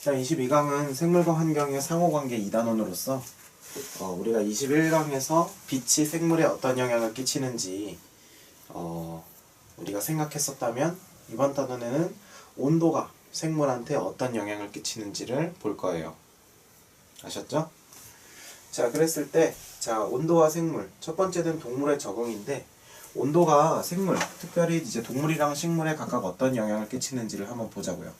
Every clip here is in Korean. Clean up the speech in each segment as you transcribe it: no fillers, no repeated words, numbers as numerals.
자, 22강은 생물과 환경의 상호관계 2단원으로서 우리가 21강에서 빛이 생물에 어떤 영향을 끼치는지 우리가 생각했었다면 이번 단원에는 온도가 생물한테 어떤 영향을 끼치는지를 볼 거예요. 아셨죠? 자, 그랬을 때 온도와 생물, 첫 번째는 동물의 적응인데 온도가 생물, 특별히 이제 동물이랑 식물에 각각 어떤 영향을 끼치는지를 한번 보자고요.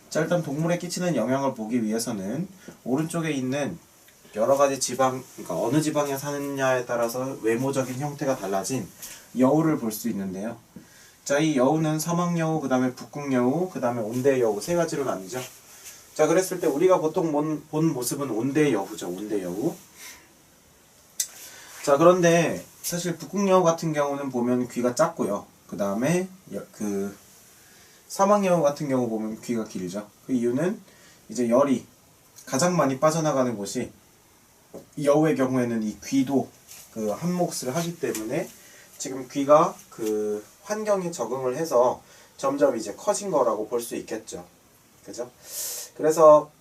자, 일단 동물에 끼치는 영향을 보기 위해서는 오른쪽에 있는 여러가지 지방, 그러니까 어느 지방에 사느냐에 따라서 외모적인 형태가 달라진 여우를 볼 수 있는데요. 자, 이 여우는 사막여우, 그 다음에 북극여우, 그 다음에 온대여우 세 가지로 나뉘죠. 자, 그랬을 때 우리가 보통 본 모습은 온대여우죠. 온대여우. 자, 그런데 사실 북극여우 같은 경우는 보면 귀가 작고요. 그 다음에 사막여우 같은 경우 보면 귀가 길죠. 그 이유는 이제 열이 가장 많이 빠져나가는 곳이 여우의 경우에는 이 귀도 한 몫을 하기 때문에 지금 귀가 환경에 적응을 해서 점점 이제 커진 거라고 볼 수 있겠죠. 그죠? 그래서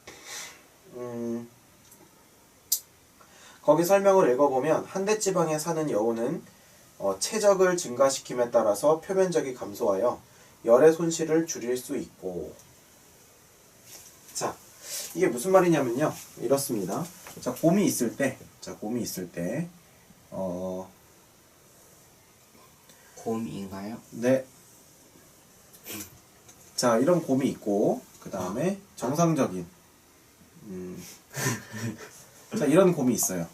거기 설명을 읽어보면 한대지방에 사는 여우는 체적을 증가시킴에 따라서 표면적이 감소하여 열의 손실을 줄일 수 있고, 자, 이게 무슨 말이냐면요, 이렇습니다. 자, 곰이 있을 때 곰인가요? 네. 자, 이런 곰이 있고, 그 다음에 정상적인 자, 이런 곰이 있어요.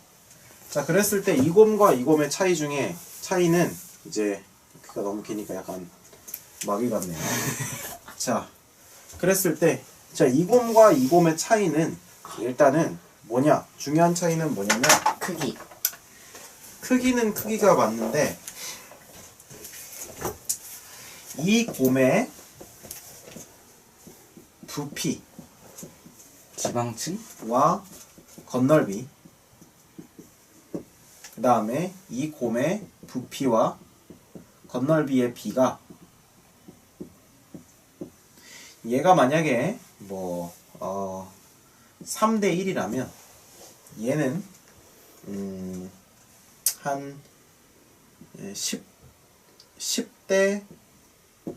자, 그랬을 때 이 곰과 이 곰의 차이는 이제 귀가 너무 기니까 약간 마귀 같네요. 자, 그랬을 때 이 곰과 이 곰의 차이는 일단은 뭐냐? 중요한 차이는 뭐냐면 크기는 크기가 맞는데 이 곰의 부피 지방층과 건널비, 그 다음에 이 곰의 부피와 건널비의 비가 얘가 만약에 3대 1이라면 얘는 한 10대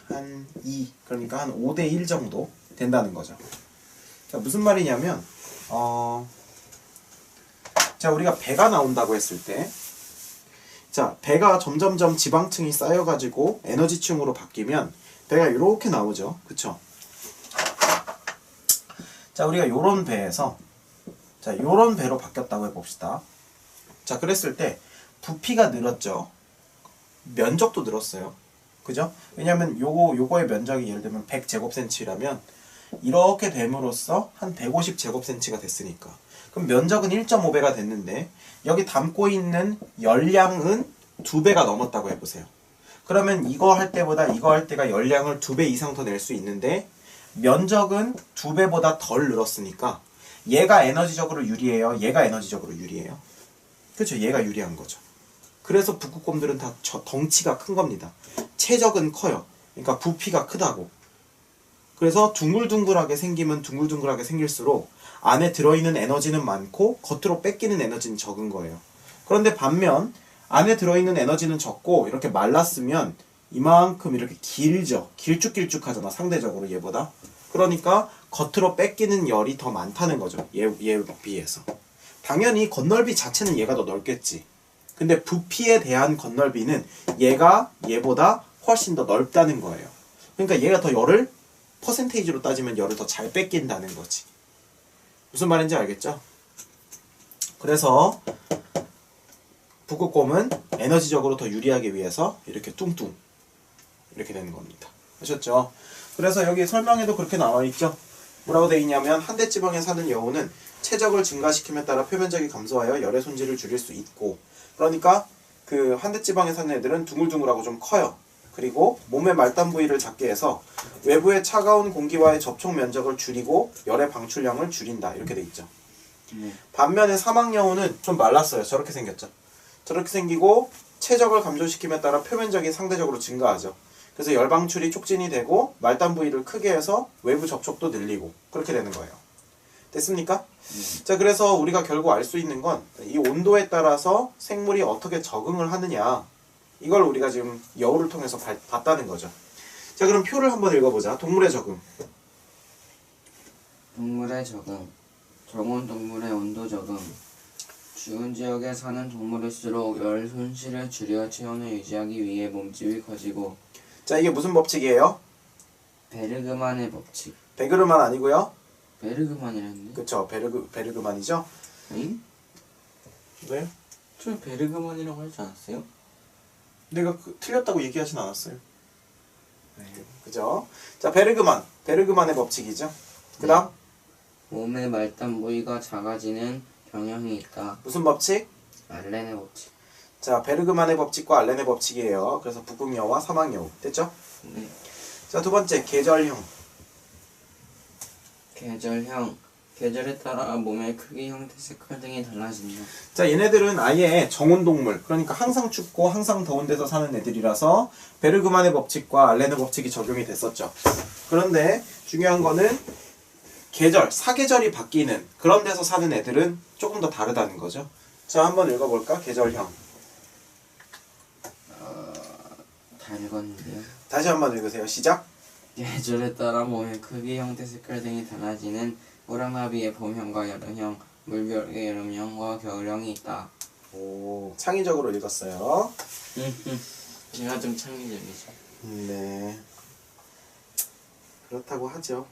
한 2, 그러니까 한 5대 1 정도 된다는 거죠. 자, 무슨 말이냐면 자, 우리가 배가 나온다고 했을 때, 자, 배가 점점점 지방층이 쌓여가지고 에너지층으로 바뀌면 배가 이렇게 나오죠. 그쵸? 자, 우리가 요런 배에서 요런 배로 바뀌었다고 해봅시다. 자, 그랬을 때 부피가 늘었죠. 면적도 늘었어요. 그죠? 왜냐면 요거의 면적이 예를 들면 100제곱센치라면 이렇게 됨으로써 한 150제곱센치가 됐으니까, 그럼 면적은 1.5배가 됐는데 여기 담고 있는 열량은 2배가 넘었다고 해보세요. 그러면 이거 할 때보다 이거 할 때가 열량을 2배 이상 더 낼 수 있는데 면적은 2배보다 덜 늘었으니까 얘가 에너지적으로 유리해요? 얘가 에너지적으로 유리해요? 그렇죠? 얘가 유리한 거죠. 그래서 북극곰들은 다 덩치가 큰 겁니다. 체적은 커요. 그러니까 부피가 크다고. 그래서 둥글둥글하게 생기면 둥글둥글하게 생길수록 안에 들어있는 에너지는 많고 겉으로 뺏기는 에너지는 적은 거예요. 그런데 반면 안에 들어있는 에너지는 적고 이렇게 말랐으면 이만큼 이렇게 길죠. 길쭉길쭉하잖아, 상대적으로 얘보다. 그러니까 겉으로 뺏기는 열이 더 많다는 거죠. 얘에 비해서. 당연히 건널비 자체는 얘가 더 넓겠지. 근데 부피에 대한 건널비는 얘가 얘보다 훨씬 더 넓다는 거예요. 그러니까 얘가 더 열을 퍼센테이지로 따지면 열을 더 잘 뺏긴다는 거지. 무슨 말인지 알겠죠? 그래서 북극곰은 에너지적으로 더 유리하기 위해서 이렇게 뚱뚱 이렇게 되는 겁니다. 아셨죠? 그래서 여기 설명에도 그렇게 나와 있죠. 뭐라고 돼 있냐면 한대지방에 사는 여우는 체적을 증가시킴에 따라 표면적이 감소하여 열의 손질을 줄일 수 있고, 그러니까 한대지방에 사는 애들은 둥글둥글하고 좀 커요. 그리고 몸의 말단 부위를 작게 해서 외부의 차가운 공기와의 접촉 면적을 줄이고 열의 방출량을 줄인다, 이렇게 돼 있죠. 반면에 사막여우는 좀 말랐어요. 저렇게 생겼죠. 저렇게 생기고 체적을 감소시킴에 따라 표면적이 상대적으로 증가하죠. 그래서 열 방출이 촉진이 되고 말단 부위를 크게 해서 외부 접촉도 늘리고 그렇게 되는 거예요. 됐습니까? 자, 그래서 우리가 결국 알 수 있는 건 이 온도에 따라서 생물이 어떻게 적응을 하느냐, 이걸 우리가 지금 여우를 통해서 봤다는 거죠. 자, 그럼 표를 한번 읽어보자. 동물의 적응. 동물의 적응. 적은 동물의 온도 적응. 추운 지역에 사는 동물일수록 열 손실을 줄여 체온을 유지하기 위해 몸집이 커지고. 자, 이게 무슨 법칙이에요? 베르그만의 법칙. 베그르만 아니고요. 베르그만이랬는데? 그쵸, 베르그만이죠. 응? 네? 저 베르그만이라고 하지 않았어요? 내가 틀렸다고 얘기하진 않았어요. 네. 그죠? 자, 베르그만의 법칙이죠. 그 다음 몸의 말단 부위가 작아지는 경향이 있다. 무슨 법칙? 알렌의 법칙. 자, 베르그만의 법칙과 알렌의 법칙이에요. 그래서 북극여우와 사막여우. 됐죠? 네. 자, 두 번째 계절형. 계절형. 계절에 따라 몸의 크기, 형태, 색깔 등이 달라진다. 자, 얘네들은 아예 정온동물, 그러니까 항상 춥고 항상 더운 데서 사는 애들이라서 베르그만의 법칙과 알렌의 법칙이 적용이 됐었죠. 그런데 중요한 거는 계절, 사계절이 바뀌는 그런 데서 사는 애들은 조금 더 다르다는 거죠. 자, 한번 읽어볼까? 계절형. 다르건데요. 다시 한번 읽으세요. 시작. 계절에 따라 몸의 크기, 형태, 색깔 등이 달라지는 호랑나비의 봄형과 여름형, 물별의 여름형과 겨울형이 있다. 오, 창의적으로 읽었어요. 제가 좀 창의적이죠. 네. 그렇다고 하죠.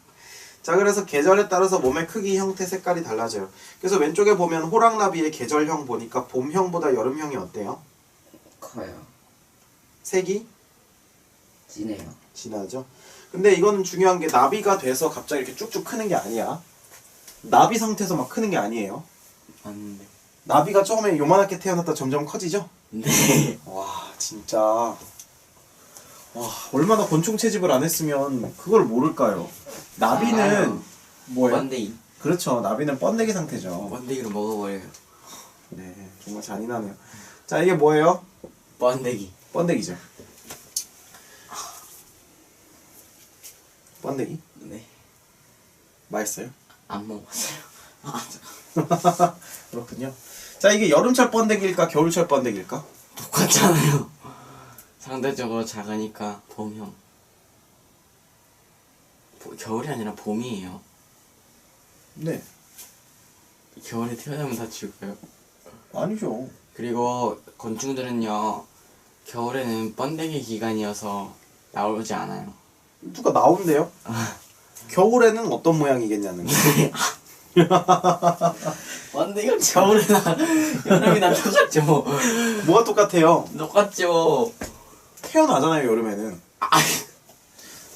자, 그래서 계절에 따라서 몸의 크기, 형태, 색깔이 달라져요. 그래서 왼쪽에 보면 호랑나비의 계절형 보니까 봄형보다 여름형이 어때요? 커요. 색이 진해요. 진하죠. 근데 이거는 중요한 게 나비가 돼서 갑자기 이렇게 쭉쭉 크는 게 아니야. 나비 상태에서 막 크는 게 아니에요. 맞는데. 나비가 처음에 요만하게 태어났다 점점 커지죠? 네. 와, 진짜. 와, 얼마나 곤충 채집을 안 했으면 그걸 모를까요? 나비는 알아요. 뭐예요? 번데기. 그렇죠. 나비는 번데기 상태죠. 번데기로 먹어버려요. 네, 정말 잔인하네요. 자, 이게 뭐예요? 번데기. 번데기죠. 번데기? 네. 맛있어요? 안 먹었어요. 아, 그렇군요. 자, 이게 여름철 번데기일까 겨울철 번데기일까? 똑같잖아요. 상대적으로 작으니까 봄형. 겨울이 아니라 봄이에요. 네. 겨울에 태어나면 다 죽어요. 아니죠. 그리고 곤충들은요, 겨울에는 번데기 기간이어서 나오지 않아요. 누가 나온대요? 겨울에는 어떤 모양이겠냐는 거. 번데기가 겨울이나 여름이나 똑같죠. 뭐가 똑같아요? 똑같죠. 태어나잖아요, 여름에는.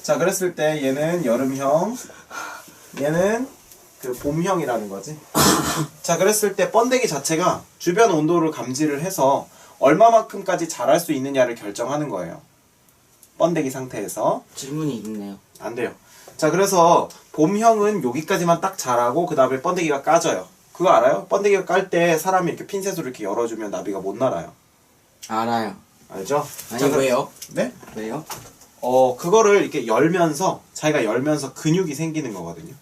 자, 그랬을 때 얘는 여름형, 얘는 그 봄형이라는 거지. 자, 그랬을 때 번데기 자체가 주변 온도를 감지를 해서 얼마만큼까지 자랄 수 있느냐를 결정하는 거예요. 번데기 상태에서. 질문이 있네요. 안 돼요. 자, 그래서 봄형은 여기까지만 딱 자라고 그 다음에 번데기가 까져요. 그거 알아요? 번데기가 깔 때 사람이 이렇게 핀셋으로 이렇게 열어주면 나비가 못 날아요. 알아요. 알죠? 아니, 자, 왜요? 네? 왜요? 그거를 이렇게 열면서 자기가 열면서 근육이 생기는 거거든요.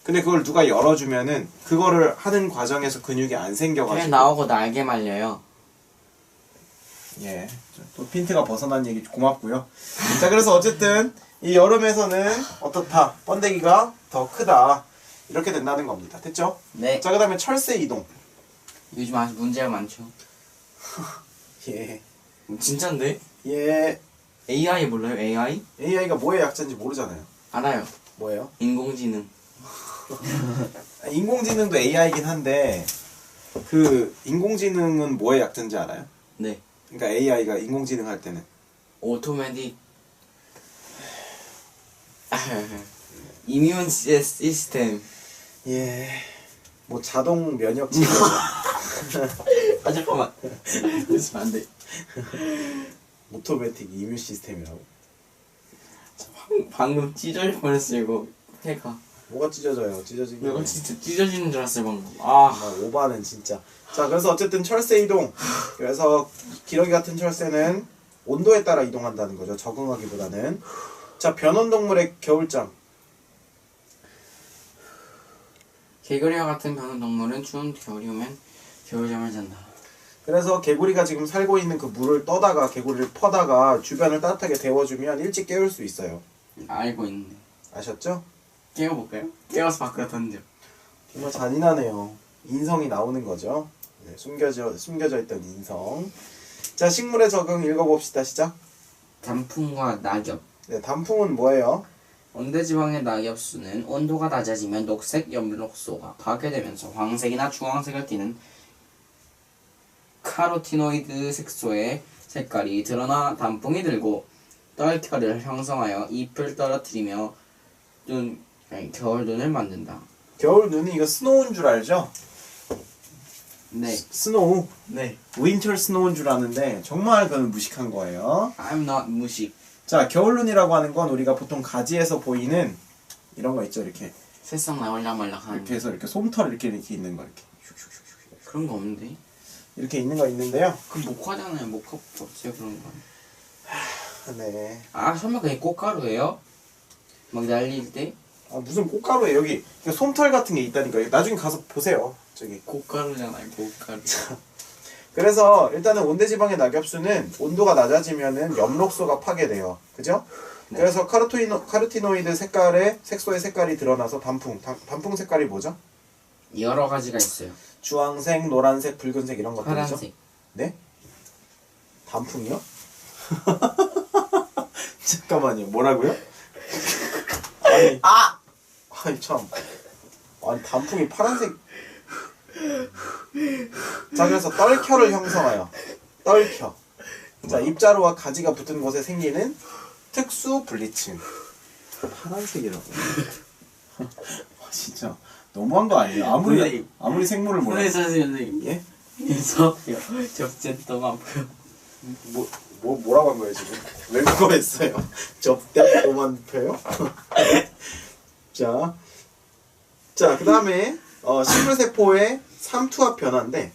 근데 그걸 누가 열어주면은 그거를 하는 과정에서 근육이 안 그냥 생겨가지고. 나오고 날개 말려요. 예, 또 핀트가 벗어난 얘기 고맙고요. 자, 그래서 어쨌든 이 여름에서는 어떻다? 번데기가 더 크다. 이렇게 된다는 겁니다. 됐죠? 네. 자, 그 다음에 철새 이동. 요즘 아주 문제가 많죠. 예. 진짠데? 예. AI 몰라요? AI? AI가 뭐의 약자인지 모르잖아요. 알아요. 뭐예요? 인공지능. 인공지능도 AI이긴 한데 그 인공지능은 뭐의 약자인지 알아요? 네. 그러니까 AI가 인공지능 할 때는 오토매틱 이뮨 시스템. 예. 뭐 자동 면역체. 아 잠깐만. 그러시면 안 돼. 오토매틱 이뮤 시스템이라고. 방금 찢어질 뻔했어요 이거. 해가. 뭐가 찢어져요? 찢어지는 게. 이거 진짜 찢어지는 줄 알았어요 방금. 아. 오바는 진짜. 자, 그래서 어쨌든 철새 이동. 그래서 기러기 같은 철새는 온도에 따라 이동한다는 거죠. 적응하기보다는. 자, 변온동물의 겨울잠. 개구리와 같은 변온 동물은 추운 겨울이 오면 겨울잠을 잔다. 그래서 개구리가 지금 살고 있는 그 물을 떠다가 개구리를 퍼다가 주변을 따뜻하게 데워주면 일찍 깨울 수 있어요. 알고 있는데. 아셨죠? 깨워볼까요? 깨워서 밖으로 던져. 정말 잔인하네요. 인성이 나오는 거죠. 네, 숨겨져 있던 인성. 자, 식물의 적응 읽어봅시다. 시작. 단풍과 낙엽. 네, 단풍은 뭐예요? 온대지방의 낙엽수는 온도가 낮아지면 녹색 엽록소가 파괴되면서 황색이나 주황색을 띠는 카로티노이드 색소의 색깔이 드러나 단풍이 들고 떨결을 형성하여 잎을 떨어뜨리며 겨울 눈을 만든다. 겨울 눈이 이거 스노우인 줄 알죠? 네. 스노우. 네. 윈터 스노우인 줄 아는데 정말 그건 무식한 거예요. I'm not 무식. 자, 겨울눈이라고 하는 건 우리가 보통 가지에서 보이는 이런 거 있죠, 이렇게. 새싹 나올라 말라 하는 이렇게 해서 이렇게 솜털 이렇게 있는 거 이렇게. 슉슉슉슉. 그런 거 없는데? 이렇게 있는 거 있는데요. 그럼 목화잖아요. 목화 없어요 그런 거. 네. 아 설마 그게 꽃가루예요? 막 날릴 때? 아, 무슨 꽃가루에 여기 솜털 같은 게 있다니까. 나중에 가서 보세요. 저기. 꽃가루잖아요. 꽃가루. 그래서 일단은 온대지방의 낙엽수는 온도가 낮아지면은 엽록소가 파괴돼요. 그죠? 네. 그래서 카로티노이드 색깔의 색소의 색깔이 드러나서 단풍 색깔이 뭐죠? 여러 가지가 있어요. 주황색, 노란색, 붉은색 이런 것들이죠. 파란색. 네? 단풍이요? 잠깐만요. 뭐라고요? 아니 참. 아니 단풍이 파란색. 자, 그래서 떨켜를 형성하여 떨켜. 자, 잎자루와 가지가 붙은 곳에 생기는 특수 분리층. 파란색이라고. 진짜 너무한 거 아니에요? 아무리 생물을 몰라. 선생님. 예? 그래서 접제 동안 보여. 뭐라고 한 거예요 지금? 왜 그거 했어요? 접대로만 펴요? 자, 그 다음에 식물세포의 삼투압 변화인데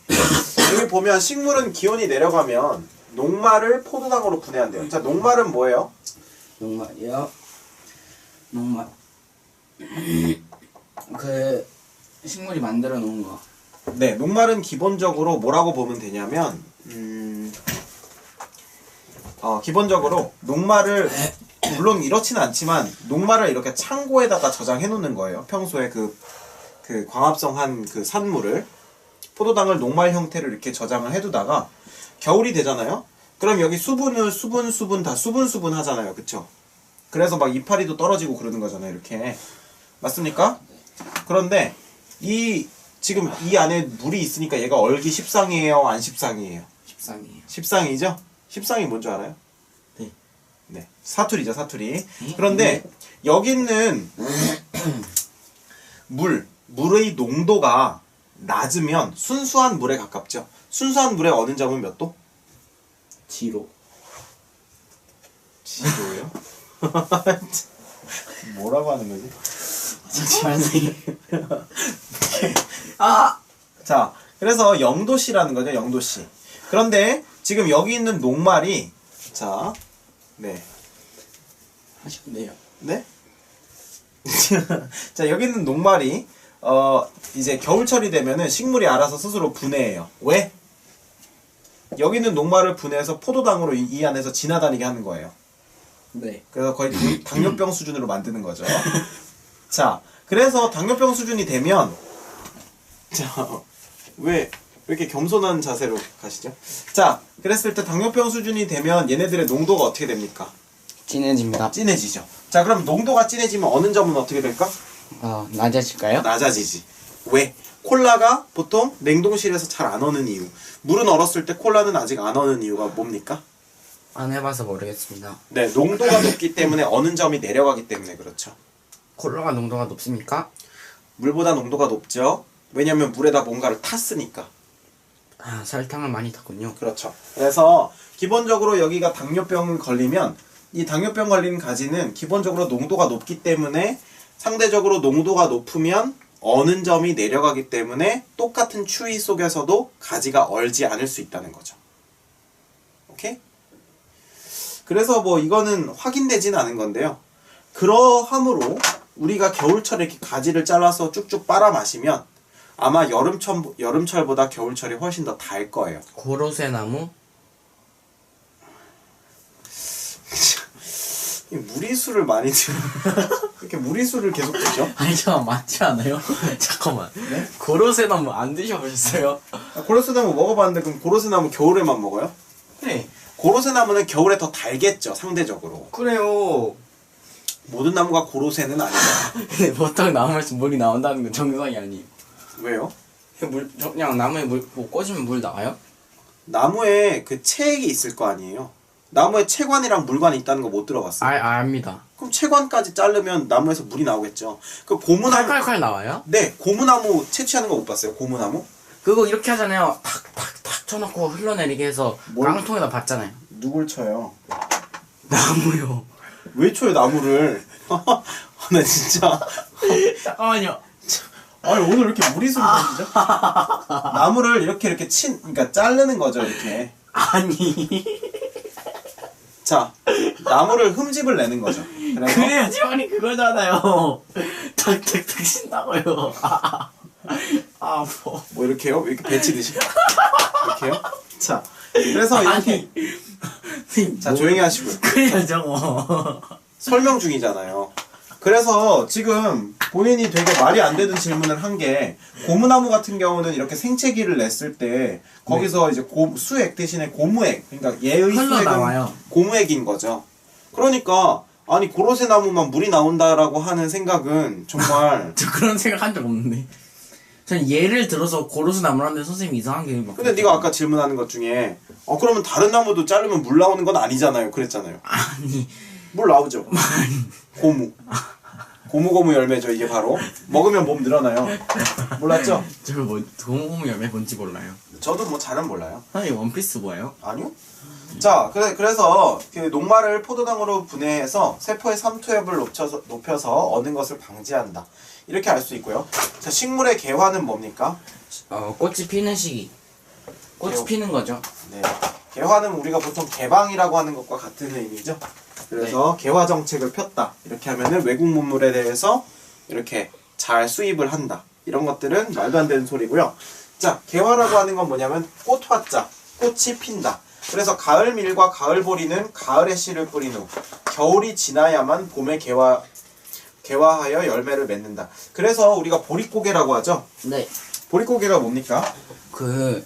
여기 보면 식물은 기온이 내려가면 녹말을 포도당으로 분해한대요. 자, 녹말은 뭐예요? 녹말이요? 녹말. 그 식물이 만들어 놓은 거. 네, 녹말은 기본적으로 뭐라고 보면 되냐면 기본적으로 녹말을 물론 이렇지는 않지만 녹말을 이렇게 창고에다가 저장해 놓는 거예요. 평소에 그 광합성한 그 산물을 포도당을 녹말 형태로 이렇게 저장을 해두다가 겨울이 되잖아요. 그럼 여기 수분을 수분 다 수분 하잖아요, 그쵸? 그래서 막 이파리도 떨어지고 그러는 거잖아요, 이렇게. 맞습니까? 그런데 지금 이 안에 물이 있으니까 얘가 얼기 십상이에요, 안 십상이에요? 십상이에요. 십상이죠? 십상이 뭔 줄 알아요? 네. 네, 사투리죠, 사투리. 그런데 여기 있는 물의 농도가 낮으면 순수한 물에 가깝죠. 순수한 물의 어느 점은 몇 도? 지로. 지도요? 뭐라고 하는 거지? 선생님. 자, 그래서 0도씨라는 거죠, 0도씨. 그런데 지금 여기 있는 녹말이 네. 하셨네요. 네? 자, 여기 있는 녹말이 이제 겨울철이 되면은 식물이 알아서 스스로 분해해요. 왜? 여기 있는 녹말을 분해해서 포도당으로 이 안에서 지나다니게 하는 거예요. 네. 그래서 거의 당뇨병 수준으로 만드는 거죠. 자, 그래서 당뇨병 수준이 되면 왜 이렇게 겸손한 자세로 가시죠? 자, 그랬을 때 당뇨병 수준이 되면 얘네들의 농도가 어떻게 됩니까? 진해집니다. 진해지죠. 자, 그럼 농도가 진해지면 어느 점은 어떻게 될까? 낮아질까요? 낮아지지. 왜? 콜라가 보통 냉동실에서 잘 안 어는 이유. 물은 얼었을 때 콜라는 아직 안 어는 이유가 뭡니까? 안 해봐서 모르겠습니다. 네, 농도가 높기 때문에 어는 점이 내려가기 때문에 그렇죠. 콜라가 농도가 높습니까? 물보다 농도가 높죠. 왜냐면 물에다 뭔가를 탔으니까. 설탕을 많이 탔군요. 그렇죠. 그래서 기본적으로 여기가 당뇨병 걸리면 이 당뇨병 걸린 가지는 기본적으로 농도가 높기 때문에 상대적으로 농도가 높으면 어는 점이 내려가기 때문에 똑같은 추위 속에서도 가지가 얼지 않을 수 있다는 거죠. 오케이? 그래서 뭐 이거는 확인되진 않은 건데요. 그러함으로 우리가 겨울철에 이렇게 가지를 잘라서 쭉쭉 빨아 마시면 아마 여름철보다 겨울철이 훨씬 더 달 거예요. 고로쇠나무? 이 무리수를 많이 들어. 이렇게 무리수를 계속 드죠? 아니 잠깐 맞지 않아요? 잠깐만. 네? 고로쇠나무 안 드셔보셨어요? 고로쇠나무 먹어봤는데 그럼 고로쇠나무 겨울에만 먹어요? 네. 고로쇠나무는 겨울에 더 달겠죠, 상대적으로. 그래요. 모든 나무가 고로쇠는 아니죠. 근데 보통 나무에서 물이 나온다는 건 정상이 아니에요. 왜요? 그냥 나무에 뭐 꽂으면 물 나와요? 나무에 그 체액이 있을 거 아니에요. 나무에 체관이랑 물관이 있다는 거 못 들어봤어요. 압니다. 그럼 체관까지 자르면 나무에서 물이 나오겠죠. 그 고무나무. 칼칼칼 나와요? 네, 고무나무 채취하는 거 못 봤어요. 고무나무? 그거 이렇게 하잖아요. 탁탁탁 쳐놓고 흘러내리게 해서 뭘? 깡통에다 받잖아요. 누굴 쳐요? 나무요. 왜 쳐요 나무를? 나 진짜. 잠깐만요. 아니 오늘 왜 이렇게 무리수를 던지죠? 나무를 이렇게 그러니까 자르는 거죠 이렇게. 아니. 자, 나무를 흠집을 내는 거죠. 그래서 그래야 지원이 그거잖아요. 탁탁탁 신다고요. 뭐. 뭐 이렇게요? 이렇게 배치듯이 이렇게요? 자, 그래서 이렇게 자 조용히 하시고요. 그래야 저거. 설명 중이잖아요. 그래서 지금 본인이 되게 말이 안 되는 질문을 한 게 고무나무 같은 경우는 이렇게 생채기를 냈을 때 거기서 이제 수액 대신에 고무액 그러니까 얘의 흘러나와요. 수액은 고무액인 거죠. 그러니까 아니 고로쇠 나무만 물이 나온다라고 하는 생각은 정말 저 그런 생각 한 적 없는데. 전 예를 들어서 고로쇠 나무라는데 선생님이 이상한 게 막. 근데 네가 아까 질문하는 것 중에 그러면 다른 나무도 자르면 물 나오는 건 아니잖아요. 그랬잖아요. 아니. 물 나오죠. 고무 열매죠 이게 바로. 먹으면 몸 늘어나요. 몰랐죠? 저 뭐 동호무 열매 뭔지 몰라요. 저도 뭐 잘은 몰라요. 선생님 원피스 뭐예요? 아니요? 자, 그래서 그 녹말을 포도당으로 분해해서 세포의 삼투압을 높여서 얻는 것을 방지한다. 이렇게 알 수 있고요. 자, 식물의 개화는 뭡니까? 꽃이 피는 시기. 꽃이 피는 거죠. 네. 개화는 우리가 보통 개방이라고 하는 것과 같은 의미죠. 그래서 개화 정책을 폈다. 이렇게 하면은 외국 문물에 대해서 이렇게 잘 수입을 한다. 이런 것들은 말도 안 되는 소리고요. 자, 개화라고 하는 건 뭐냐면 꽃화자, 꽃이 핀다. 그래서 가을밀과 가을보리는 가을에 씨를 뿌린 후 겨울이 지나야만 봄에 개화하여 열매를 맺는다. 그래서 우리가 보릿고개라고 하죠. 네. 보릿고개가 뭡니까? 그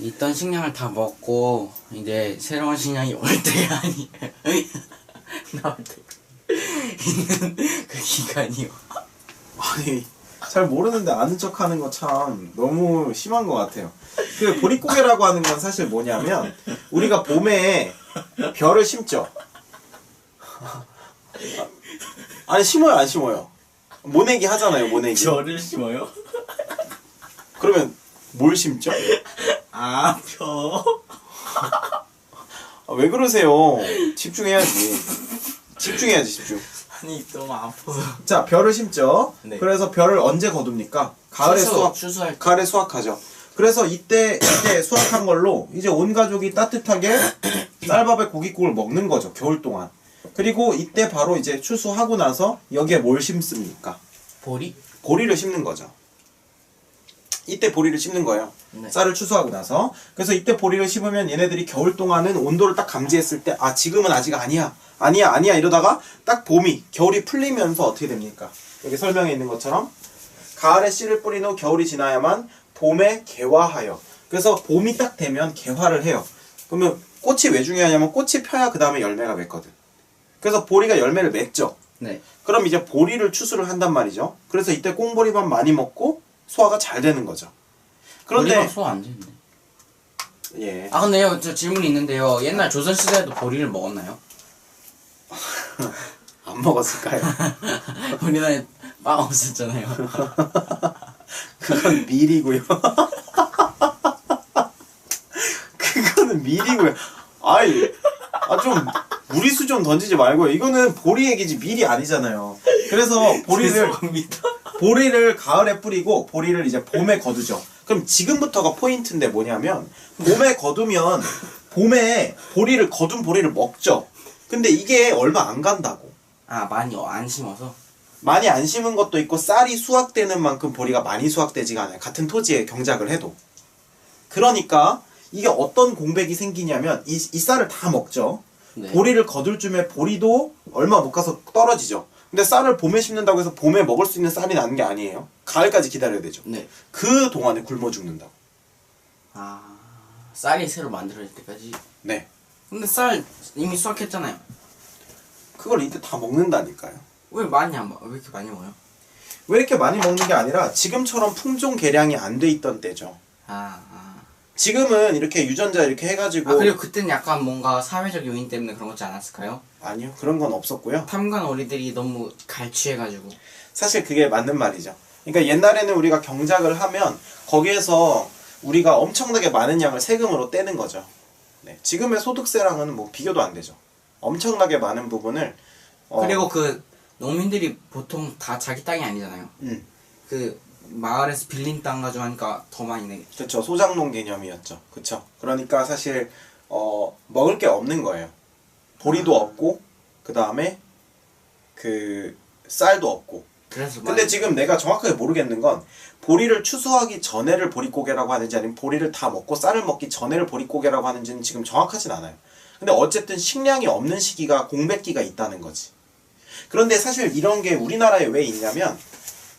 있던 식량을 다 먹고 이제 새로운 식량이 올 때가 아니에요. 나올 때 있는 그 기간이요. 아니 잘 모르는데 아는 척하는 거 참 너무 심한 것 같아요. 그 보릿고개라고 하는 건 사실 뭐냐면 우리가 봄에 벼를 심죠. 아니 심어요 안 심어요? 모내기 하잖아요 모내기. 저를 심어요? 그러면 뭘 심죠? 벼. 왜 그러세요? 집중해야지. 집중. 아니 너무 아파서. 자 벼를 심죠. 네. 그래서 벼를 언제 거둡니까? 가을에 추수할 때. 가을에 수확하죠. 그래서 이때 수확한 걸로 이제 온 가족이 따뜻하게 쌀밥에 고깃국을 먹는 거죠. 겨울 동안. 그리고 이때 바로 이제 추수하고 나서 여기에 뭘 심습니까? 보리? 보리를 심는 거죠. 이때 보리를 심는 거예요. 네. 쌀을 추수하고 나서. 그래서 이때 보리를 심으면 얘네들이 겨울 동안은 온도를 딱 감지했을 때 지금은 아직 아니야 이러다가 딱 겨울이 풀리면서 어떻게 됩니까? 여기 설명에 있는 것처럼 가을에 씨를 뿌린 후 겨울이 지나야만 봄에 개화하여. 그래서 봄이 딱 되면 개화를 해요. 그러면 꽃이 왜 중요하냐면 꽃이 펴야 그 다음에 열매가 맺거든. 그래서 보리가 열매를 맺죠. 네. 그럼 이제 보리를 추수를 한단 말이죠. 그래서 이때 꽁보리밥 많이 먹고 소화가 잘 되는 거죠. 그런데 보리가 소화 안 되는데. 예. 근데요 저 질문이 있는데요. 옛날 조선 시대에도 보리를 먹었나요? 안 먹었을까요? 우리나라에 빵 없었잖아요. 그건 밀이고요. 그거는 밀이고요. 좀 무리수 좀 던지지 말고요. 이거는 보리 얘기지 밀이 아니잖아요. 그래서 죄송합니다. 보리를 가을에 뿌리고 보리를 이제 봄에 거두죠. 그럼 지금부터가 포인트인데 뭐냐면 봄에 거두면 봄에 거둔 보리를 먹죠. 근데 이게 얼마 안 간다고. 많이 안 심어서? 많이 안 심은 것도 있고 쌀이 수확되는 만큼 보리가 많이 수확되지가 않아요. 같은 토지에 경작을 해도. 그러니까 이게 어떤 공백이 생기냐면 이 쌀을 다 먹죠. 네. 보리를 거둘 쯤에 보리도 얼마 못 가서 떨어지죠. 근데 쌀을 봄에 심는다고 해서 봄에 먹을 수 있는 쌀이 나는 게 아니에요. 가을까지 기다려야 되죠. 네. 그 동안에 굶어 죽는다고. 아, 쌀이 새로 만들어질 때까지. 네. 근데 쌀 이미 수확했잖아요. 그걸 이때 다 먹는다니까요. 왜 많이 안 먹어? 왜 이렇게 많이 먹어요? 왜 이렇게 많이 먹는 게 아니라 지금처럼 품종 개량이 안 돼 있던 때죠. 아. 지금은 이렇게 유전자 이렇게 해가지고 그리고 그때는 약간 뭔가 사회적 요인 때문에 그런 거지 않았을까요? 아니요, 그런 건 없었고요. 탐관 어리들이 너무 갈취해가지고. 사실 그게 맞는 말이죠. 그러니까 옛날에는 우리가 경작을 하면 거기에서 우리가 엄청나게 많은 양을 세금으로 떼는 거죠. 네. 지금의 소득세랑은 뭐 비교도 안 되죠. 엄청나게 많은 부분을 그리고 그 농민들이 보통 다 자기 땅이 아니잖아요. 그 마을에서 빌린 땅 가지고 하니까 더 많이 내겠죠. 그렇죠. 소작농 개념이었죠. 그렇죠. 그러니까 사실 먹을 게 없는 거예요. 보리도 없고 그 다음에 그 쌀도 없고. 그래서 근데 많이... 지금 내가 정확하게 모르겠는 건 보리를 추수하기 전에를 보릿고개라고 하는지 아니면 보리를 다 먹고 쌀을 먹기 전에를 보릿고개라고 하는지는 지금 정확하진 않아요. 근데 어쨌든 식량이 없는 시기가 공백기가 있다는 거지. 그런데 사실 이런 게 우리나라에 왜 있냐면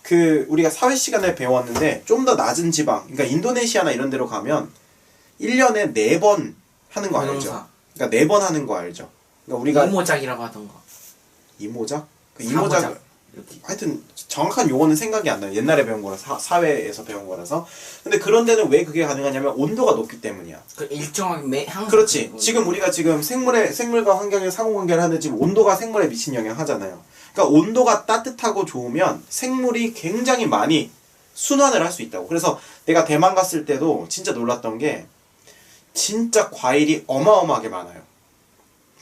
그 우리가 사회 시간에 배웠는데 좀 더 낮은 지방, 그러니까 인도네시아나 이런 데로 가면 1년에 4번 하는 거 알죠? 변호사. 그러니까 4번 하는 거 알죠? 그러니까 우리가 이모작이라고 하던가. 이모작? 그 사모작. 이모작 이렇게. 하여튼 정확한 용어는 생각이 안 나요. 옛날에 배운 거라서 사회에서 배운 거라서. 근데 그런 데는 왜 그게 가능하냐면 온도가 높기 때문이야. 그 일정하게 항상. 그렇지. 지금 우리가 지금 생물과 환경의 상호관계를 하는데 지금 온도가 생물에 미친 영향 하잖아요. 그러니까 온도가 따뜻하고 좋으면 생물이 굉장히 많이 순환을 할 수 있다고. 그래서 내가 대만 갔을 때도 진짜 놀랐던 게 진짜 과일이 어마어마하게 많아요.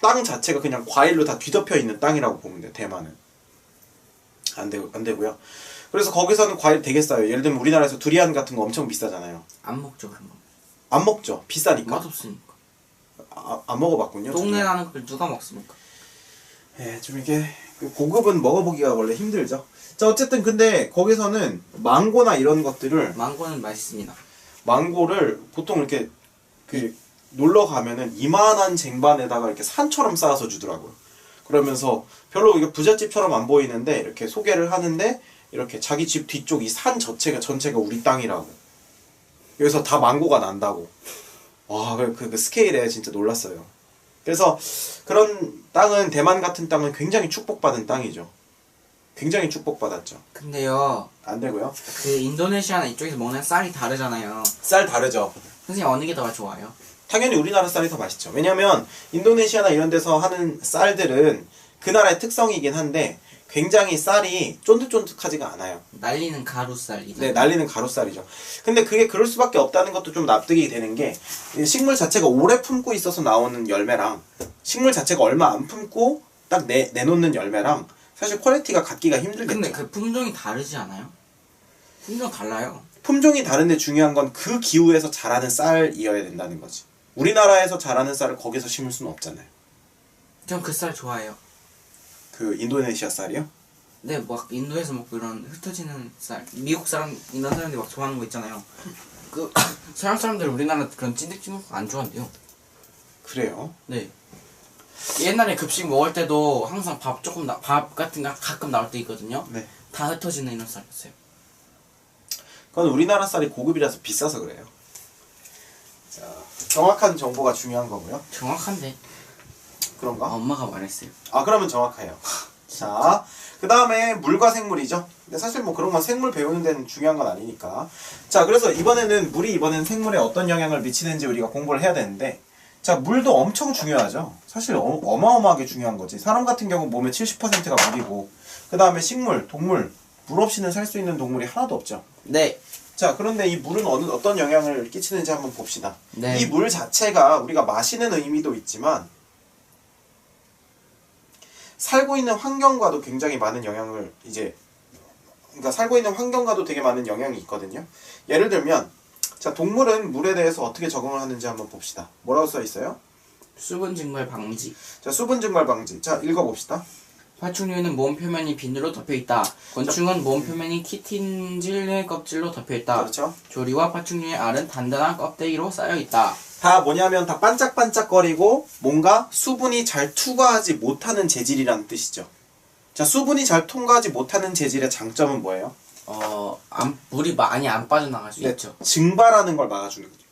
땅 자체가 그냥 과일로 다 뒤덮여 있는 땅이라고 보면 돼요. 대만은. 안 되고요. 그래서 거기서는 과일 되게 싸요. 예를 들면 우리나라에서 두리안 같은 거 엄청 비싸잖아요. 안 먹죠 그런 거. 안 먹죠. 비싸니까. 맛없으니까. 안 먹어봤군요. 똥내 나는 걸 누가 먹습니까? 예, 좀 이게 고급은 먹어보기가 원래 힘들죠. 자, 어쨌든 근데 거기서는 망고나 이런 것들을 망고는 맛있습니다. 망고를 보통 이렇게 그 놀러 가면은 이만한 쟁반에다가 이렇게 산처럼 쌓아서 주더라고요. 그러면서 별로 이게 부잣집처럼 안 보이는데 이렇게 소개를 하는데 이렇게 자기 집 뒤쪽 이 산 전체가 우리 땅이라고. 여기서 다 망고가 난다고. 와, 그 스케일에 진짜 놀랐어요. 그래서 그런 땅은 대만 같은 땅은 굉장히 축복받은 땅이죠. 굉장히 축복받았죠. 근데요. 안 되고요. 그 인도네시아나 이쪽에서 먹는 쌀이 다르잖아요. 쌀 다르죠. 선생님 어느 게 더 좋아요? 당연히 우리나라 쌀이 더 맛있죠. 왜냐면 인도네시아나 이런 데서 하는 쌀들은 그 나라의 특성이긴 한데 굉장히 쌀이 쫀득쫀득하지가 않아요. 날리는 가루쌀이죠. 네, 날리는 가루쌀이죠. 근데 그게 그럴 수밖에 없다는 것도 좀 납득이 되는 게 식물 자체가 오래 품고 있어서 나오는 열매랑 식물 자체가 얼마 안 품고 딱 내놓는 열매랑 사실 퀄리티가 같기가 힘들겠죠. 근데 그 품종이 다르지 않아요? 품종 달라요. 품종이 다른데 중요한 건 그 기후에서 자라는 쌀이어야 된다는 거지. 우리나라에서 자라는 쌀을 거기서 심을 수는 없잖아요. 전 그 쌀 좋아해요. 그 인도네시아 쌀이요? 네, 막 인도에서 먹고 이런 흩어지는 쌀, 미국 사람, 이런 사람들이 막 좋아하는 거 있잖아요. 그 서양 사람들은 우리나라 그런 찐득찐득 안 좋아한대요. 그래요? 네. 옛날에 급식 먹을 때도 항상 밥 같은 거 가끔 나올 때 있거든요. 네. 다 흩어지는 이런 쌀이었어요. 그건 우리나라 쌀이 고급이라서 비싸서 그래요. 자, 정확한 정보가 중요한 거고요. 정확한데. 그런가? 엄마가 말했어요. 아, 그러면 정확해요. 자, 그 다음에 물과 생물이죠. 근데 사실 뭐 그런 건 생물 배우는 데는 중요한 건 아니니까. 자, 그래서 물이 이번엔 생물에 어떤 영향을 미치는지 우리가 공부를 해야 되는데, 자, 물도 엄청 중요하죠. 사실 어마어마하게 중요한 거지. 사람 같은 경우 몸의 70%가 물이고, 그 다음에 식물, 동물, 물 없이는 살 수 있는 동물이 하나도 없죠. 네. 자, 그런데 이 물은 어떤 영향을 끼치는지 한번 봅시다. 네. 이 물 자체가 우리가 마시는 의미도 있지만 살고 있는 환경과도 굉장히 많은 영향을 그러니까 살고 있는 환경과도 되게 많은 영향이 있거든요. 예를 들면 자, 동물은 물에 대해서 어떻게 적응을 하는지 한번 봅시다. 뭐라고 써 있어요? 수분 증발 방지. 자, 수분 증발 방지. 자, 읽어봅시다. 파충류는 몸 표면이 비늘로 덮여 있다. 곤충은 몸 표면이 키틴질의 껍질로 덮여 있다. 그렇죠. 조리와 파충류의 알은 단단한 껍데기로 쌓여 있다. 다 뭐냐면 다 반짝반짝거리고 뭔가 수분이 잘 투과하지 못하는 재질이라는 뜻이죠. 자, 수분이 잘 통과하지 못하는 재질의 장점은 뭐예요? 물이 많이 안 빠져나갈 수 있죠. 증발하는 걸 막아주는 거죠.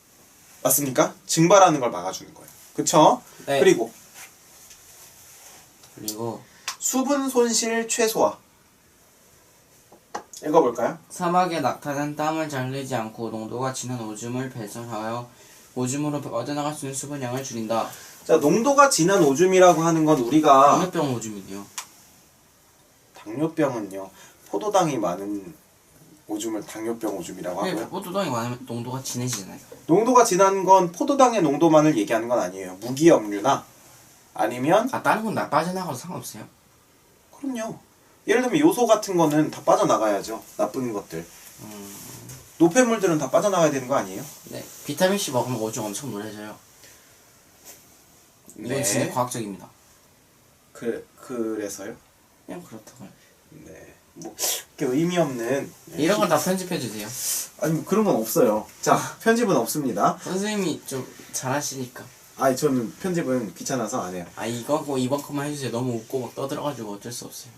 맞습니까? 증발하는 걸 막아주는 거예요. 그쵸? 네. 그리고 수분 손실 최소화. 읽어볼까요? 사막의 낙타는 땀을 잘 내지 않고 농도가 진한 오줌을 배설하여 오줌으로 빠져나갈 수 있는 수분량을 줄인다. 자, 농도가 진한 오줌이라고 하는 건 우리가 당뇨병 오줌이네요. 당뇨병은요, 포도당이 많은 오줌을 당뇨병 오줌이라고 하고요. 포도당이 많으면 농도가 진해지잖아요. 농도가 진한 건 포도당의 농도만을 얘기하는 건 아니에요. 무기염류나 아니면 다른 건 다 빠져나가도 상관없어요? 그럼요. 예를 들면 요소 같은 거는 다 빠져나가야죠. 나쁜 것들. 노폐물들은 다 빠져나가야 되는 거 아니에요? 네. 비타민C 먹으면 오줌 엄청 노래져요. 이건 진짜 과학적입니다. 그래서요? 그냥 그렇다고요. 네. 뭐 그렇게 의미 없는 이런 건 다 편집해주세요. 아니 뭐 그런 건 없어요. 자, 편집은 없습니다. 선생님이 좀 잘하시니까. 아니 저는 편집은 귀찮아서 안 해요. 이거 이번 것만 해주세요. 너무 웃고 막 떠들어가지고 어쩔 수 없어요.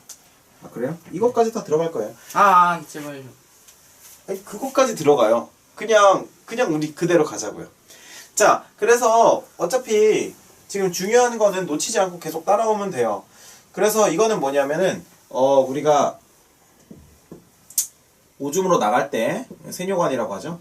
아 그래요? 이것까지 다 들어갈 거예요. 제발요. 아니 그것까지 들어가요. 그냥 우리 그대로 가자고요. 자, 그래서 어차피 지금 중요한 거는 놓치지 않고 계속 따라오면 돼요. 그래서 이거는 뭐냐면은 우리가 오줌으로 나갈 때 세뇨관이라고 하죠.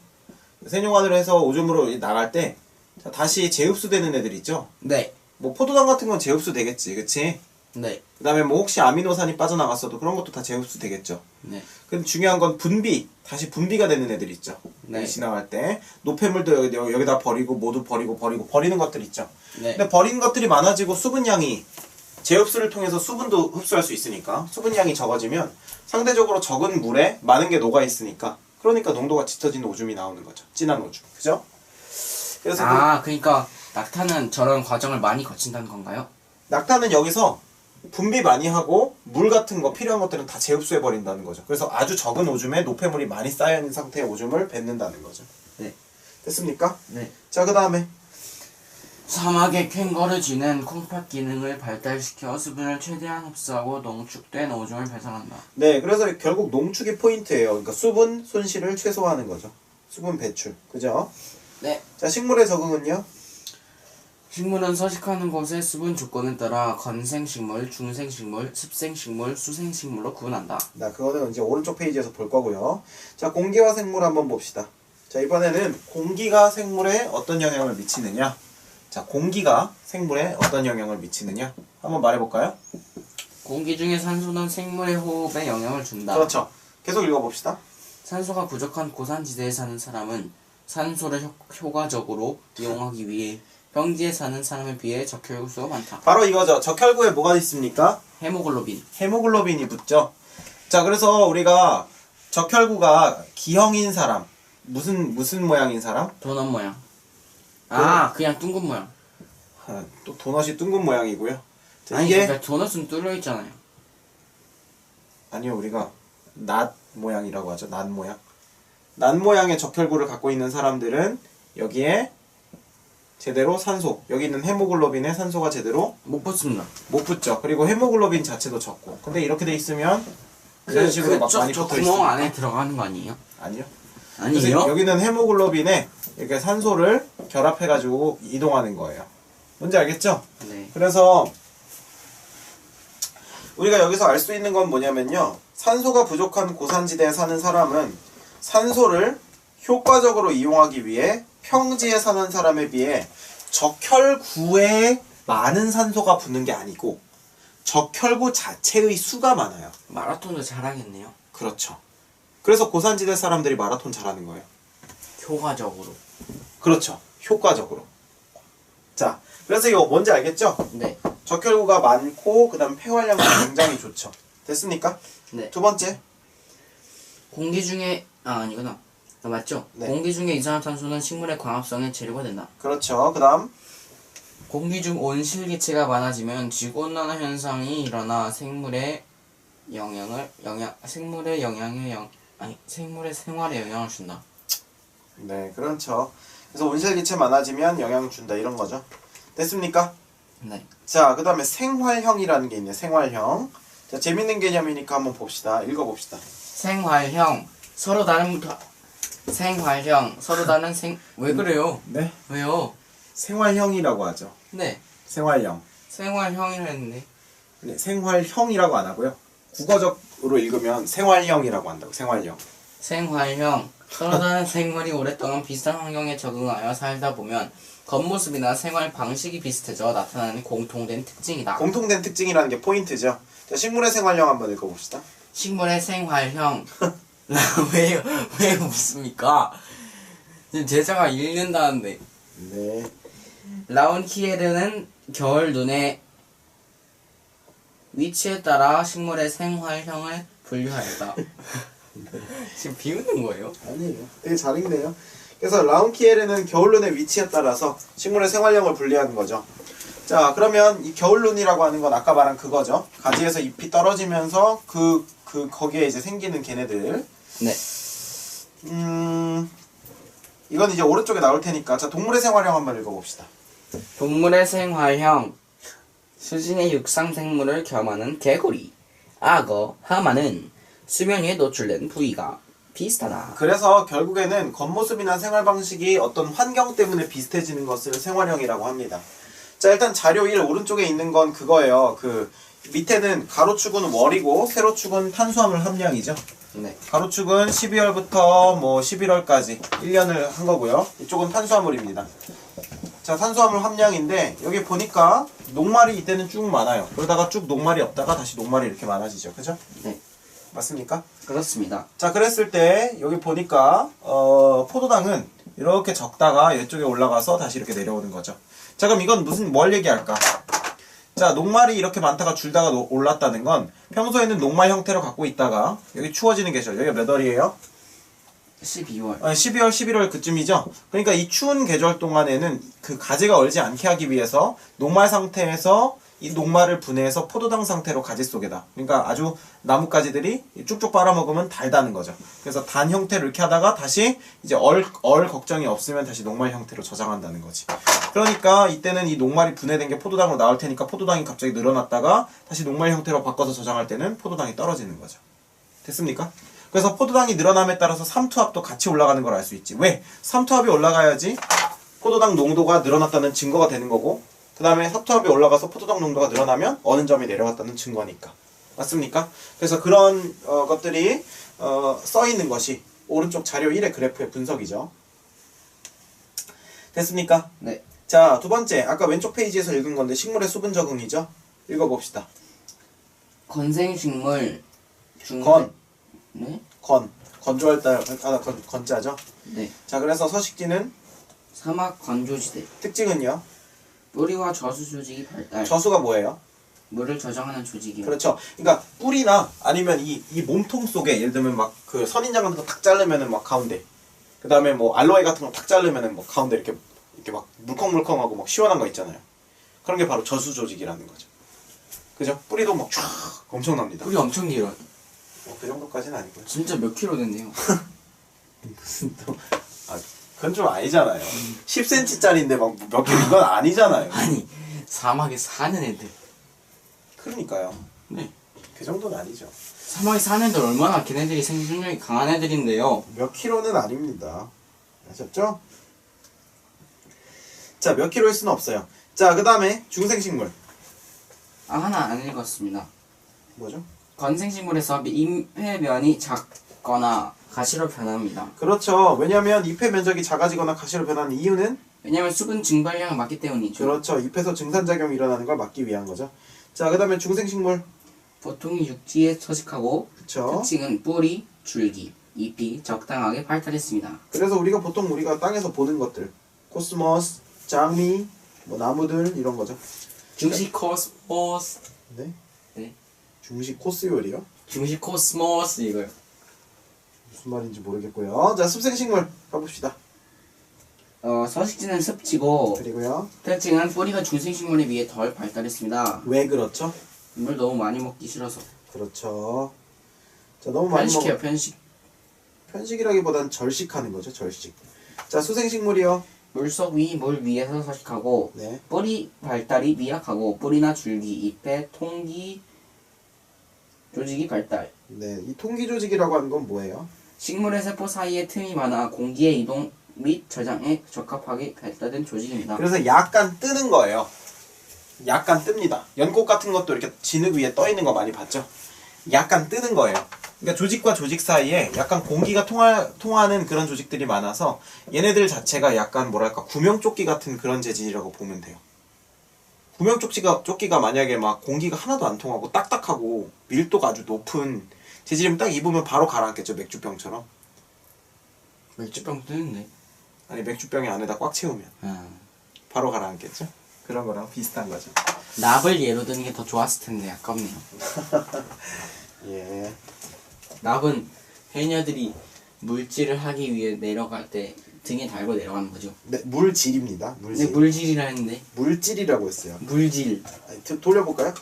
세뇨관으로 해서 오줌으로 나갈 때 자, 다시 재흡수되는 애들 있죠. 네. 뭐 포도당 같은 건 재흡수 되겠지, 그치? 네. 그 다음에 뭐 혹시 아미노산이 빠져나갔어도 그런 것도 다 재흡수 되겠죠. 네. 근데 중요한 건 다시 분비가 되는 애들 있죠. 네. 여기 지나갈 때 노폐물도 여기다 버리고 모두 버리는 것들 있죠. 네. 근데 버린 것들이 많아지고 수분량이 재흡수를 통해서 수분도 흡수할 수 있으니까 수분량이 적어지면 상대적으로 적은 물에 많은 게 녹아 있으니까 그러니까 농도가 짙어진 오줌이 나오는 거죠. 진한 오줌. 그죠? 그래서 그러니까 낙타는 저런 과정을 많이 거친다는 건가요? 낙타는 여기서 분비 많이 하고 물 같은 거 필요한 것들은 다 재흡수해 버린다는 거죠. 그래서 아주 적은 오줌에 노폐물이 많이 쌓여 있는 상태의 오줌을 뱉는다는 거죠. 네. 됐습니까? 네. 자, 그 다음에 사막의 캥거루 쥐는 콩팥 기능을 발달시켜 수분을 최대한 흡수하고 농축된 오줌을 배설한다. 네, 그래서 결국 농축이 포인트예요. 그러니까 수분 손실을 최소화하는 거죠. 수분 배출. 그죠? 네. 자, 식물의 적응은요? 식물은 서식하는 곳의 수분 조건에 따라 건생식물, 중생식물, 습생식물, 수생식물로 구분한다. 나 그거는 이제 오른쪽 페이지에서 볼 거고요. 자, 공기와 생물 한번 봅시다. 자, 이번에는 공기가 생물에 어떤 영향을 미치느냐? 자, 공기가 생물에 어떤 영향을 미치느냐? 한번 말해볼까요? 공기 중에 산소는 생물의 호흡에 영향을 준다. 그렇죠. 계속 읽어봅시다. 산소가 부족한 고산지대에 사는 사람은 산소를 효과적으로 이용하기 위해 평지에 사는 사람에 비해 적혈구 수가 많다. 바로 이거죠. 적혈구에 뭐가 있습니까? 헤모글로빈. 헤모글로빈이 붙죠. 자, 그래서 우리가 적혈구가 기형인 사람, 무슨 모양인 사람? 도넛 모양. 그냥 둥근 모양. 또 도넛이 둥근 모양이고요. 자, 아니, 이게 그러니까 도넛은 뚫려 있잖아요. 아니요, 우리가 낫 모양이라고 하죠. 낫 모양. 낫 모양의 적혈구를 갖고 있는 사람들은 여기에 제대로 산소, 여기 있는 헤모글로빈에 산소가 제대로 못 붙습니다. 못 붙죠. 그리고 헤모글로빈 자체도 적고. 근데 이렇게 돼 있으면 이런 식으로 막 많이 저 붙어 구멍 있으니까. 안에 들어가는 거 아니에요? 아니요. 그래서 아니에요? 여기는 헤모글로빈에 이렇게 산소를 결합해가지고 이동하는 거예요. 뭔지 알겠죠? 네. 그래서 우리가 여기서 알 수 있는 건 뭐냐면요. 산소가 부족한 고산지대에 사는 사람은 산소를 효과적으로 이용하기 위해 평지에 사는 사람에 비해 적혈구에 많은 산소가 붙는 게 아니고 적혈구 자체의 수가 많아요. 마라톤도 잘하겠네요. 그렇죠. 그래서 고산지대 사람들이 마라톤 잘하는 거예요. 효과적으로. 그렇죠. 효과적으로. 자, 그래서 이거 뭔지 알겠죠? 네. 적혈구가 많고 그 다음 폐활량도 굉장히 좋죠. 됐습니까? 네. 두 번째. 공기 중에 아니구나. 맞죠? 네. 공기 중에 이산화탄소는 식물의 광합성의 재료가 된다. 그렇죠. 그 다음 공기 중 온실기체가 많아지면 지구온난화 현상이 일어나 생물의 생활에 영향을 준다. 네, 그렇죠. 그래서 온실기체 많아지면 영향 준다 이런 거죠. 됐습니까? 네. 자, 그 다음에 생활형이라는 게 있네요. 생활형. 자, 재밌는 개념이니까 한번 봅시다. 읽어봅시다. 생활형 서로 다른 왜 그래요? 네. 왜요? 생활형이라고 하죠. 네. 생활형. 생활형이라 했는데. 네, 생활형이라고 안 하고요. 국어적으로 읽으면 생활형이라고 한다고. 생활형. 생활형 서로 다른 생물이 오랫동안 비슷한 환경에 적응하여 살다 보면 겉모습이나 생활 방식이 비슷해져 나타나는 공통된 특징이다. 공통된 특징이라는 게 포인트죠. 자, 식물의 생활형 한번 읽어봅시다. 식물의 생활형. 왜 웃습니까? 지금 제자가 읽는다는데. 네. 라운키에르는 겨울 눈의 위치에 따라 식물의 생활형을 분류하였다. 지금 비웃는 거예요? 아니에요. 되게 잘 읽네요. 그래서 라운키에르는 겨울눈의 위치에 따라서 식물의 생활형을 분리하는 거죠. 자, 그러면 이 겨울눈이라고 하는 건 아까 말한 그거죠. 가지에서 잎이 떨어지면서 거기에 이제 생기는 걔네들. 네. 이건 이제 오른쪽에 나올 테니까. 자, 동물의 생활형 한번 읽어봅시다. 동물의 생활형. 수진의 육상 생물을 겸하는 개구리, 악어, 하마는 수면 위에 노출된 부위가 비슷하다. 그래서 결국에는 겉모습이나 생활 방식이 어떤 환경 때문에 비슷해지는 것을 생활형이라고 합니다. 자, 일단 자료 1 오른쪽에 있는 건 그거예요. 그 밑에는 가로축은 월이고 세로축은 탄수화물 함량이죠. 네. 가로축은 12월부터 뭐 11월까지 1년을 한 거고요. 이쪽은 탄수화물입니다. 자, 탄수화물 함량인데 여기 보니까 녹말이 이때는 쭉 많아요. 그러다가 쭉 녹말이 없다가 다시 녹말이 이렇게 많아지죠. 그죠? 네. 맞습니까? 그렇습니다. 자, 그랬을 때 여기 보니까 포도당은 이렇게 적다가 이쪽에 올라가서 다시 이렇게 내려오는 거죠. 자, 그럼 이건 뭘 얘기할까? 자, 녹말이 이렇게 많다가 줄다가 올랐다는 건 평소에는 녹말 형태로 갖고 있다가 여기 추워지는 계절, 여기가 몇 월이에요? 12월. 12월, 11월 그쯤이죠. 그러니까 이 추운 계절 동안에는 그 가지가 얼지 않게 하기 위해서 녹말 상태에서 이 녹말을 분해해서 포도당 상태로 가지 속에다. 그러니까 아주 나뭇가지들이 쭉쭉 빨아먹으면 달다는 거죠. 그래서 단 형태로 이렇게 하다가 다시 이제 얼 걱정이 없으면 다시 녹말 형태로 저장한다는 거지. 그러니까 이때는 이 녹말이 분해된 게 포도당으로 나올 테니까 포도당이 갑자기 늘어났다가 다시 녹말 형태로 바꿔서 저장할 때는 포도당이 떨어지는 거죠. 됐습니까? 그래서 포도당이 늘어남에 따라서 삼투압도 같이 올라가는 걸 알 수 있지. 왜? 삼투압이 올라가야지 포도당 농도가 늘어났다는 증거가 되는 거고, 그 다음에 사투압이 올라가서 포도당 농도가 늘어나면 어느 점이 내려갔다는 증거니까. 맞습니까? 그래서 그런 것들이 써있는 것이 오른쪽 자료 1의 그래프의 분석이죠. 됐습니까? 네. 자, 두 번째. 아까 왼쪽 페이지에서 읽은 건데 식물의 수분 적응이죠. 읽어봅시다. 건생식물 중 네? 건조할 때 건자죠. 네. 자, 그래서 서식지는 사막 건조지대. 특징은요. 뿌리와 저수 조직이 발달. 저수가 뭐예요? 물을 저장하는 조직이요. 그렇죠. 그러니까 뿌리나 아니면 이 몸통 속에 예를 들면 막 그 선인장 같은 거 탁 자르면은 막 가운데, 그 다음에 뭐 알로에 같은 거 탁 자르면은 뭐 가운데 이렇게 막 물컹물컹하고 막 시원한 거 있잖아요. 그런 게 바로 저수 조직이라는 거죠. 그죠? 뿌리도 막 쫙 엄청납니다. 뿌리 엄청 길어요. 그 정도까지는 아니고요. 진짜 몇 킬로 됐네요. 무슨 또 그건 좀 아니잖아요. 10cm짜리인데 막 몇 킬로 이건 아니잖아요. 아니 사막에 사는 애들. 그러니까요. 네. 그 정도는 아니죠. 사막에 사는 애들 얼마나 걔네들이 생존력이 강한 애들인데요. 몇 킬로는 아닙니다. 아셨죠? 자, 몇 킬로일 수는 없어요. 자, 그 다음에 중생식물. 하나 안 읽었습니다. 뭐죠? 건생식물에서 잎의 면이 작거나 가시로 변합니다. 그렇죠. 왜냐하면 잎의 면적이 작아지거나 가시로 변하는 이유는 왜냐면 수분 증발량을 막기 때문이죠. 그렇죠. 잎에서 증산작용이 일어나는 걸 막기 위한 거죠. 자, 그 다음에 중생식물. 보통 육지에 서식하고 그렇죠. 특징은 뿌리, 줄기, 잎이 적당하게 발달했습니다. 그래서 우리가 땅에서 보는 것들, 코스모스, 장미, 뭐 나무들 이런 거죠. 중식 코스모스. 네. 네. 중식 코스 요리요? 중식 코스모스 이거요. 무슨 말인지 모르겠고요. 자, 습생식물 가봅시다. 서식지는 습지고 그리고요. 특징은 뿌리가 중생식물에 비해 덜 발달했습니다. 왜 그렇죠? 물 너무 많이 먹기 싫어서. 그렇죠. 자, 너무 많이 편식해요, 먹어. 편식. 편식이라기보단 절식하는 거죠, 절식. 자, 수생식물이요. 물속 위, 물 위에서 서식하고 네. 뿌리 발달이 미약하고 뿌리나 줄기, 잎에 통기 조직이 발달. 네, 이 통기조직이라고 하는 건 뭐예요? 식물의 세포 사이에 틈이 많아 공기의 이동 및 저장에 적합하게 발달된 조직입니다. 그래서 약간 뜨는 거예요. 약간 뜹니다. 연꽃 같은 것도 이렇게 진흙 위에 떠 있는 거 많이 봤죠? 약간 뜨는 거예요. 그러니까 조직과 조직 사이에 약간 공기가 통하는 그런 조직들이 많아서 얘네들 자체가 약간 뭐랄까 구명조끼 같은 그런 재질이라고 보면 돼요. 구명조끼가 만약에 막 공기가 하나도 안 통하고 딱딱하고 밀도가 아주 높은 재질이면 딱 입으면 바로 가라앉겠죠. 맥주병처럼. 맥주병 뜨는데. 아니 맥주병이 안에다 꽉 채우면 바로 가라앉겠죠. 그런 거랑 비슷한 거죠. 납을 예로 드는 게 더 좋았을 텐데 아깝네요. 예. 납은 해녀들이 물질을 하기 위해 내려갈 때 등에 달고 내려가는 거죠. 네, 물질입니다. 근데 물질. 물질이라 했는데 물질이라고 했어요. 물질 아니, 돌려볼까요?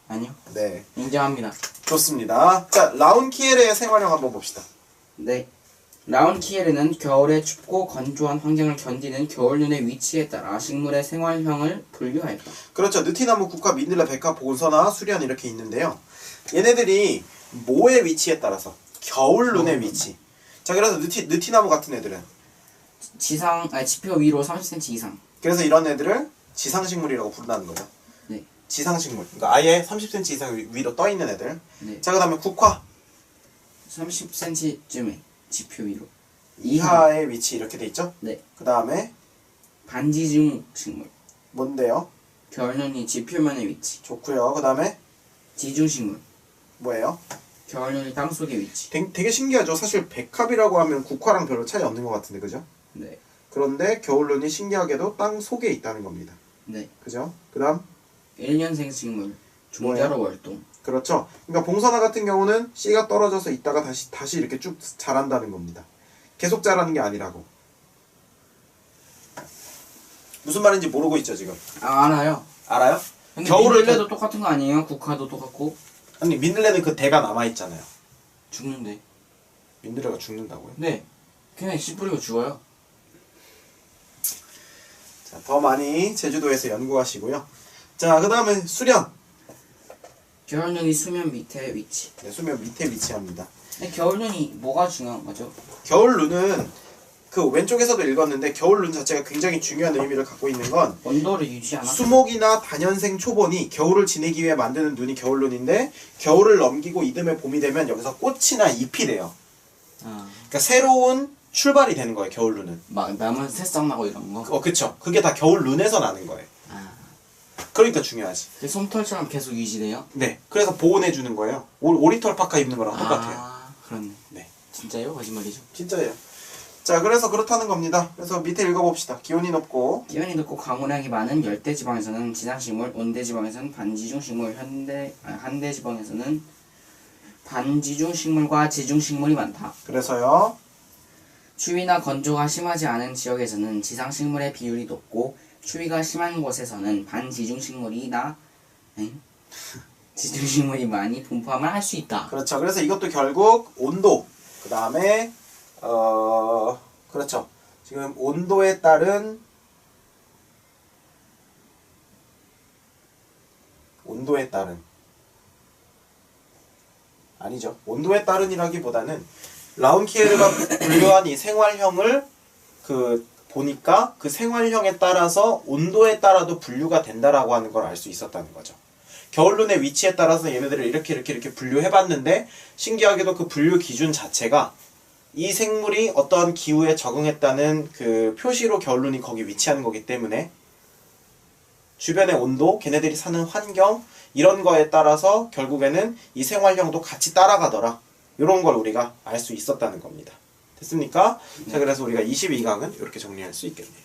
아니요. 네. 인정합니다. 좋습니다. 자, 라운키에르의 생활형 한번 봅시다. 네. 라운키에르는 겨울에 춥고 건조한 환경을 견디는 겨울눈의 위치에 따라 식물의 생활형을 분류하였다. 그렇죠. 느티나무, 국화, 민들레, 백화, 보선화, 수련 이렇게 있는데요. 얘네들이 뭐의 위치에 따라서 겨울눈의 위치. 자, 그래서 느티나무 같은 애들은 지표 위로 30cm 이상. 그래서 이런 애들을 지상식물이라고 부른다는 거죠. 네. 지상식물. 그러니까 아예 30cm 이상 위로 떠 있는 애들. 네. 자, 그다음에 국화 30cm쯤에 지표 위로. 이하의 위치 이렇게 돼 있죠. 네. 그다음에 반지중 식물. 뭔데요? 겨울눈이 지표면의 위치. 좋고요. 그다음에 지중식물. 뭐예요? 겨울눈이 땅속의 위치. 되게 신기하죠. 사실 백합이라고 하면 국화랑 별로 차이 없는 것 같은데, 그죠? 네. 그런데 겨울눈이 신기하게도 땅 속에 있다는 겁니다. 네. 그죠? 그다음 1년생 식물. 종자로 월동. 그렇죠. 그러니까 봉선화 같은 경우는 씨가 떨어져서 있다가 다시 이렇게 쭉 자란다는 겁니다. 계속 자라는 게 아니라고. 무슨 말인지 모르고 있죠 지금. 아, 알아요. 알아요? 근데 겨울을 민들레도 똑같은 거 아니에요? 국화도 똑같고. 아니 민들레는 그 대가 남아 있잖아요. 죽는데. 민들레가 죽는다고요? 네. 그냥 씨 뿌리고 죽어요. 자, 더 많이 제주도에서 연구하시고요. 자, 그다음에 수련. 겨울눈이 수면 밑에 위치. 네, 수면 밑에 위치합니다. 근데 겨울눈이 뭐가 중요한 거죠? 겨울눈은 그 왼쪽에서도 읽었는데 겨울눈 자체가 굉장히 중요한 의미를 갖고 있는 건 온도를 유지하나? 수목이나 단연생 초본이 겨울을 지내기 위해 만드는 눈이 겨울눈인데 겨울을 넘기고 이듬해 봄이 되면 여기서 꽃이나 잎이 돼요. 그러니까 새로운 출발이 되는 거예요. 겨울눈은. 막 나무 새싹 나고 이런 거? 그쵸. 그게 다 겨울눈에서 나는 거예요. 그러니까 중요하지. 근데 솜털처럼 계속 유지돼요? 네. 그래서 보온해 주는 거예요. 오리털 파카 입는 거랑 똑같아요. 그렇네. 네. 진짜요? 거짓말이죠? 진짜예요. 자, 그래서 그렇다는 겁니다. 그래서 밑에 읽어봅시다. 기온이 높고 기온이 높고 강우량이 많은 열대지방에서는 지상식물, 온대지방에서는 반지중식물, 한대지방에서는 반지중식물과 지중식물이 많다. 그래서요. 추위나 건조가 심하지 않은 지역에서는 지상식물의 비율이 높고 추위가 심한 곳에서는 반지중식물이나 지중식물이 많이 분포함을 할 수 있다. 그렇죠. 그래서 이것도 결국 온도, 그 다음에 그렇죠. 지금 온도에 따른 아니죠. 온도에 따른이라기보다는 라운키에르가 분류한 이 생활형을 보니까 그 생활형에 따라서 온도에 따라도 분류가 된다라고 하는 걸 알 수 있었다는 거죠. 겨울눈의 위치에 따라서 얘네들을 이렇게 분류해봤는데 신기하게도 그 분류 기준 자체가 이 생물이 어떠한 기후에 적응했다는 그 표시로 겨울눈이 거기 위치하는 거기 때문에 주변의 온도, 걔네들이 사는 환경 이런 거에 따라서 결국에는 이 생활형도 같이 따라가더라. 이런 걸 우리가 알 수 있었다는 겁니다. 됐습니까? 자, 그래서 우리가 22강은 이렇게 정리할 수 있겠네요.